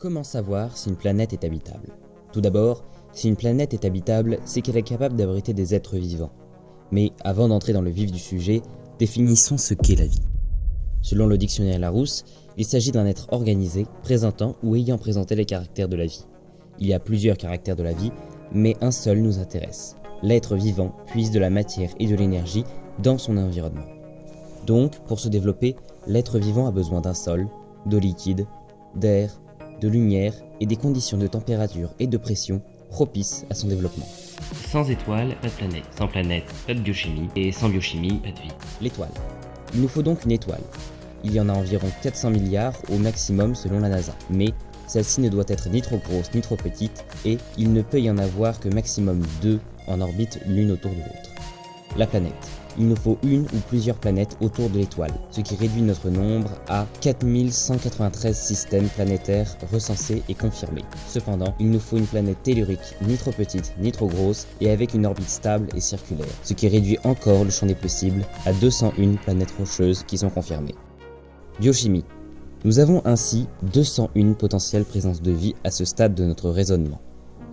Comment savoir si une planète est habitable? Tout d'abord, si une planète est habitable, c'est qu'elle est capable d'abriter des êtres vivants. Mais avant d'entrer dans le vif du sujet, définissons ce qu'est la vie. Selon le dictionnaire Larousse, il s'agit d'un être organisé, présentant ou ayant présenté les caractères de la vie. Il y a plusieurs caractères de la vie, mais un seul nous intéresse. L'être vivant puise de la matière et de l'énergie dans son environnement. Donc, pour se développer, l'être vivant a besoin d'un sol, d'eau liquide, d'air, de lumière et des conditions de température et de pression propices à son développement. Sans étoiles, pas de planète. Sans planète, pas de biochimie. Et sans biochimie, pas de vie. L'étoile. Il nous faut donc une étoile. Il y en a environ 400 milliards au maximum selon la NASA. Mais celle-ci ne doit être ni trop grosse ni trop petite et il ne peut y en avoir que maximum 2 en orbite l'une autour de l'autre. La planète. Il nous faut une ou plusieurs planètes autour de l'étoile, ce qui réduit notre nombre à 4193 systèmes planétaires recensés et confirmés. Cependant, il nous faut une planète tellurique ni trop petite ni trop grosse et avec une orbite stable et circulaire, ce qui réduit encore le champ des possibles à 201 planètes rocheuses qui sont confirmées. Biochimie. Nous avons ainsi 201 potentielles présences de vie à ce stade de notre raisonnement.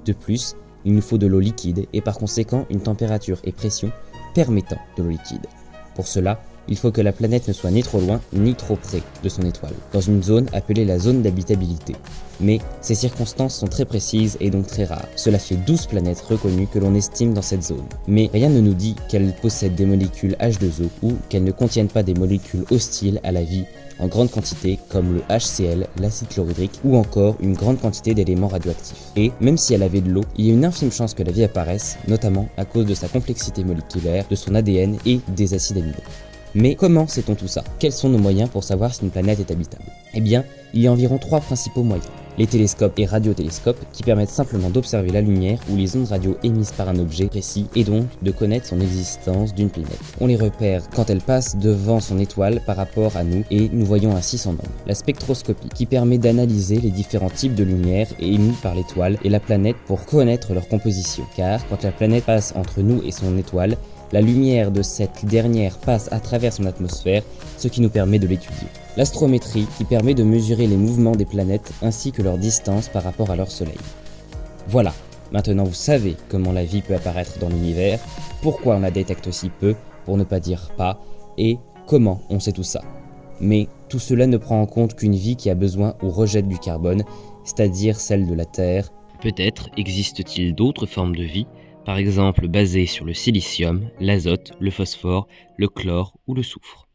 De plus, il nous faut de l'eau liquide et par conséquent une température et pression permettant de l'eau liquide. Pour cela, il faut que la planète ne soit ni trop loin ni trop près de son étoile, dans une zone appelée la zone d'habitabilité. Mais ces circonstances sont très précises et donc très rares. Cela fait 12 planètes reconnues que l'on estime dans cette zone. Mais rien ne nous dit qu'elles possèdent des molécules H2O ou qu'elles ne contiennent pas des molécules hostiles à la vie en grande quantité comme le HCl, l'acide chlorhydrique ou encore une grande quantité d'éléments radioactifs. Et même si elle avait de l'eau, il y a une infime chance que la vie apparaisse, notamment à cause de sa complexité moléculaire, de son ADN et des acides aminés. Mais comment sait-on tout ça? Quels sont nos moyens pour savoir si une planète est habitable? Eh bien, il y a environ 3 principaux moyens. Les télescopes et radiotélescopes qui permettent simplement d'observer la lumière ou les ondes radio émises par un objet précis et donc de connaître son existence d'une planète. On les repère quand elle passe devant son étoile par rapport à nous et nous voyons ainsi son nombre. La spectroscopie qui permet d'analyser les différents types de lumière émis par l'étoile et la planète pour connaître leur composition. Car quand la planète passe entre nous et son étoile, la lumière de cette dernière passe à travers son atmosphère, ce qui nous permet de l'étudier. L'astrométrie qui permet de mesurer les mouvements des planètes ainsi que leur distance par rapport à leur soleil. Voilà, maintenant vous savez comment la vie peut apparaître dans l'univers, pourquoi on la détecte si peu, pour ne pas dire pas, et comment on sait tout ça. Mais tout cela ne prend en compte qu'une vie qui a besoin ou rejette du carbone, c'est-à-dire celle de la Terre. Peut-être existe-t-il d'autres formes de vie, par exemple basées sur le silicium, l'azote, le phosphore, le chlore ou le soufre.